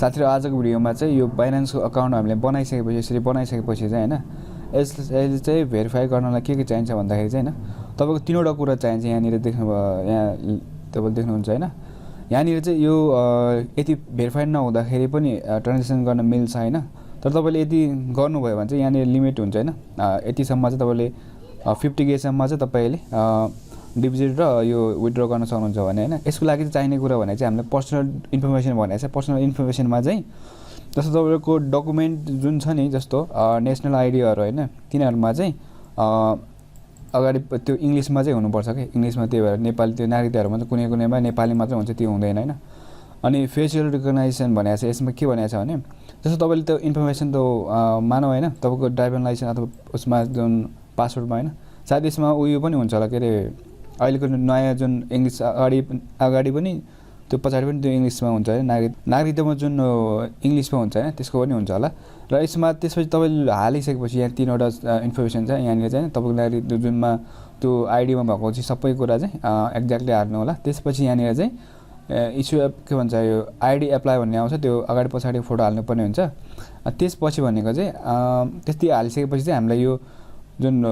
साथीहरु आजको भिडियोमा चाहिँ यो बाइनान्सको अकाउन्ट हामीले बनाइसकेपछि यसरी बनाइसकेपछि चाहिँ हैन यसले चाहिँ भेरिफाई गर्नलाई के चाहिन्छ भन्दाखेरि चाहिँ हैन तपाईको तीनवटा कुरा चाहिन्छ यहाँनिर देख्नुभयो यहाँ तपाईले देख्नुहुन्छ हैन यहाँनिर चाहिँ यो यति भेरिफाइड नहुँदाखेरि पनि ट्रान्जेक्सन गर्न मिल्छ हैन तर तपाईले यदि गर्नुभयो भने चाहिँ यहाँनिर लिमिट हुन्छ हैन यति सम्म चाहिँ तपाईले 50k सम्म चाहिँ तपाईले डिपोजिट र यो विथड्र गर्न सक्नुहुन्छ भने हैन यसको लागि चाहिने कुरा भने चाहिँ हामीले पर्सनल इन्फर्मेसन भने चाहिँ पर्सनल इन्फर्मेसनमा चाहिँ जस्तो तपाईको डकुमेन्ट जुन छ नि जस्तो नेशनल आइडीहरु हैन तिनीहरुमा चाहिँ अगाडि त्यो इंग्लिशमा चाहिँ हुनुपर्छ के इंग्लिशमा त्यही भएर नेपाली त्यो नागरिकहरुमा चाहिँ कुनै कुनैमा नेपाली मात्र हुन्छ त्यो हुँदैन हैन अनि फेसियल रिकग्नाइजेसन भनेको छ यसमा के भनेको छ भने जस्तो तपाईले त्यो इन्फर्मेसन त मानौ हैन तपाईको ड्राइभिङ लाइसेन्स अथवा उसमा जुन पासपोर्टमा हैन सायद यसमा उयो पनि हुन्छ होला के रे अहिलेको नयाँ जुन इंग्लिश अगाडि पनि त्यो पछाडी पनि त्यो इंग्लिशमा हुन्छ हैन नागरिकतामा जुन इंग्लिशमा हुन्छ हैन त्यसको पनि हुन्छ होला र यसमा त्यसपछि तपाईले हालिसकेपछि यहाँ तीनवटा इन्फर्मेसन छ यहाँनिर चाहिँ तपाईको नागरिक जुनमा त्यो आइडीमा भएको चाहिँ सबै कुरा चाहिँ एक्ज्याक्टली हाल्नु होला त्यसपछि यहाँनिर चाहिँ इस्यु के भन्छ यो आइडी एप्लाई भन्ने आउँछ त्यो अगाडि पछाडी फोटो हाल्नु पर्ने हुन्छ त्यसपछि भनेको चाहिँ त्यस्तै हालिसकेपछि चाहिँ हामीलाई यो जुन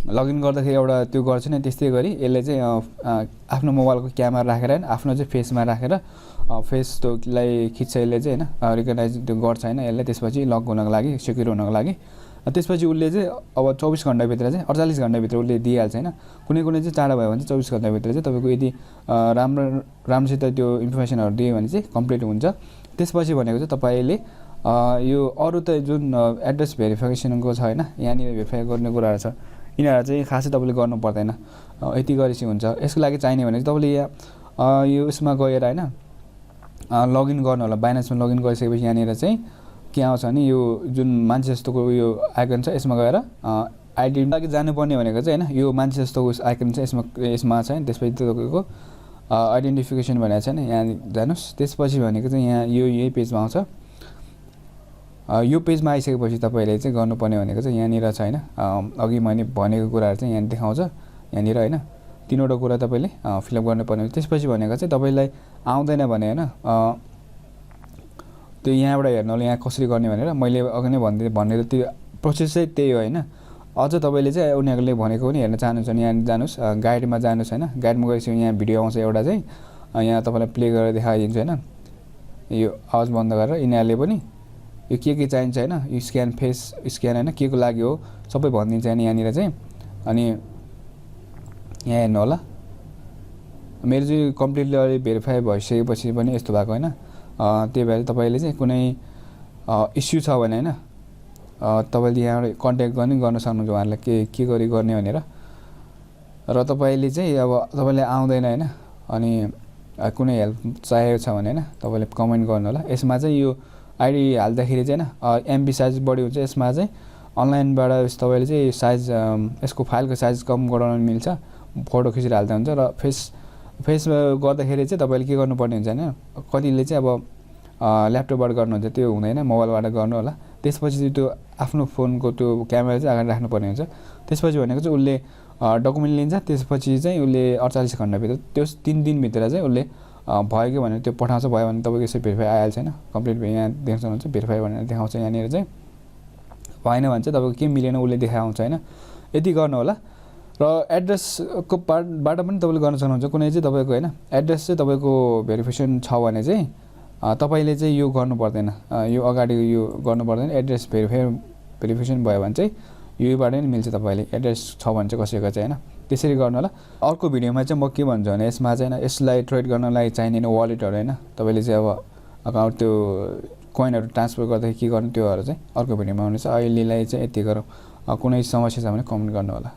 लगइन गर्दाखेरि एउटा त्यो गर्छ नि त्यस्तै गरी यसले चाहिँ आफ्नो मोबाइलको क्यामेरा राखेर हैन आफ्नो चाहिँ फेसमा राखेर फेस तोलाई खिच्छ यसले चाहिँ हैन रिकग्नाइज त्यो गर्छ हैन यसले त्यसपछि लक हुनको लागि सिक्युर हुनको लागि त्यसपछि उसले चाहिँ अब 24 घण्टा भित्र चाहिँ 48 घण्टा भित्र उसले दिइहाल्छ हैन कुनै कुनै चाहिँ चाँडो भयो भने चाहिँ 24 घण्टा भित्र चाहिँ तपाईको यदि राम्रोसित त्यो इन्फर्मेसनहरु दियो भने चाहिँ कम्प्लिट हुन्छ त्यसपछि भनेको चाहिँ तपाईले यो अरु त जुन एड्रेस भेरिफिकेसनको छ हैन यहाँनिर भेरिफाई गर्ने कुराहरु छ यिनीहरु चाहिँ खासै तपाईले गर्नु पर्दैन यति गरेपछि हुन्छ यसको लागि चाहिने भने चाहिँ तपाईले यहाँ यो यसमा गएर हैन लगइन गर्नु होला बाइनान्समा लगइन गरिसकेपछि यहाँनिर चाहिँ के आउँछ भने यो जुन मान्छे जस्तोको यो आइकन छ यसमा गएर आइडेन्टिटी लागि जानुपर्ने भनेको चाहिँ हैन यो मान्छे जस्तोको आइकन छ यसमा छ हैन त्यसपछि तपाईको आइडेन्टिफिकेसन भनेको छ हैन यहाँ जानुस् त्यसपछि भनेको चाहिँ यहाँ यो यही पेजमा आउँछ यो पेजमा आइसकेपछि तपाईले चाहिँ गर्नुपर्ने भनेको चाहिँ यहाँनिर छ हैन अघि मैले भनेको कुराहरु चाहिँ यहाँ देखाउँछ यहाँनिर हैन तीनवटा कुरा तपाईले फिलअप गर्नुपर्ने त्यसपछि भनेको चाहिँ तपाईलाई आउँदैन भने हैन त्यो यहाँबाट हेर्नु होला यहाँ कसरी गर्ने भनेर मैले अघि नै भनेर त्यो प्रोसेस चाहिँ त्यही हो हैन अझ तपाईले चाहिँ उनीहरुले भनेको पनि हेर्न चाहनुहुन्छ भने यहाँ जानुस् गाइडमा जानुस् हैन गाइडमा गएपछि यहाँ भिडियो आउँछ एउटा चाहिँ यहाँ तपाईलाई प्ले गरेर देखाइदिन्छु हैन यो आवाज बन्द गरेर यिनीहरुले पनि यो के चाहिन्छ हैन यो स्क्यान फेस स्क्यान हैन के को लागि हो सबै भनिदिन्छ हैन यहाँनिर चाहिँ अनि यहाँ हेर्नु होला मेरो चाहिँ कम्प्लिटली भेरिफाई भइसकेपछि पनि यस्तो भएको हैन त्यही भएर तपाईले चाहिँ कुनै इस्यु छ भने हैन तपाईले यहाँ कन्ट्याक्ट गर्न सक्नुहुन्छ उहाँहरुलाई के गरी गर्ने भनेर र तपाईले चाहिँ अब तपाईले आउँदैन हैन अनि कुनै हेल्प चाहिएको छ भने हैन तपाईले कमेन्ट गर्नु होला यसमा चाहिँ यो आइडी हाल्दाखेरि चाहिँ हैन एमबी साइज बढी हुन्छ यसमा चाहिँ अनलाइनबाट तपाईले चाहिँ साइज यसको फाइलको साइज कम गराउन मिल्छ फोटो खिचेर हाल्दा हुन्छ र फेस गर्दाखेरि चाहिँ तपाईले के गर्नुपर्ने हुन्छ हैन कतिले चाहिँ अब ल्यापटपबाट गर्नुहुन्छ त्यो हुँदैन मोबाइलबाट गर्नु होला त्यसपछि त्यो आफ्नो फोनको त्यो क्यामेरा चाहिँ अगाडि राख्नु पर्ने हुन्छ त्यसपछि भनेको चाहिँ उसले डकुमेन्ट लिन्छ त्यसपछि चाहिँ उसले 48 घण्टा भित्र त्यो 3 दिन भित्र चाहिँ उसले भयो के भने त्यो पठाउँछ भयो भने तपाईको यसरी भेरिफाई आइहाल्छ हैन कम्प्लिट यहाँ देख्न सक्नुहुन्छ भेरिफाई भनेर देखाउँछ यहाँनिर चाहिँ भएन भने चाहिँ तपाईको के मिलेन उसले देखाउँछ हैन यति गर्नु होला र एड्रेसको पार्टबाट पनि तपाईले गर्न सक्नुहुन्छ कुनै चाहिँ तपाईको हैन एड्रेस चाहिँ तपाईको भेरिफिकेसन छ भने चाहिँ तपाईले चाहिँ यो गर्नु पर्दैन यो अगाडि यो गर्नु पर्दैन एड्रेस भेरिफिकेसन भयो भने चाहिँ योबाट नि मिल्छ तपाईले एड्रेस छ भने चाहिँ कसैको चाहिँ हैन त्यसरी गर्नु होला अर्को भिडियोमा चाहिँ म के भन्छु भने यसमा चाहिँ हैन यसलाई ट्रेड गर्नलाई चाहिने वालेटहरु हैन तपाईले चाहिँ अब अकाउन्ट त्यो कोइनहरु ट्रान्सफर गर्दा के गर्नु त्योहरु चाहिँ अर्को भिडियोमा हुनेछ अहिलेलाई चाहिँ यति गरौँ कुनै समस्या छ भने कमेन्ट गर्नु होला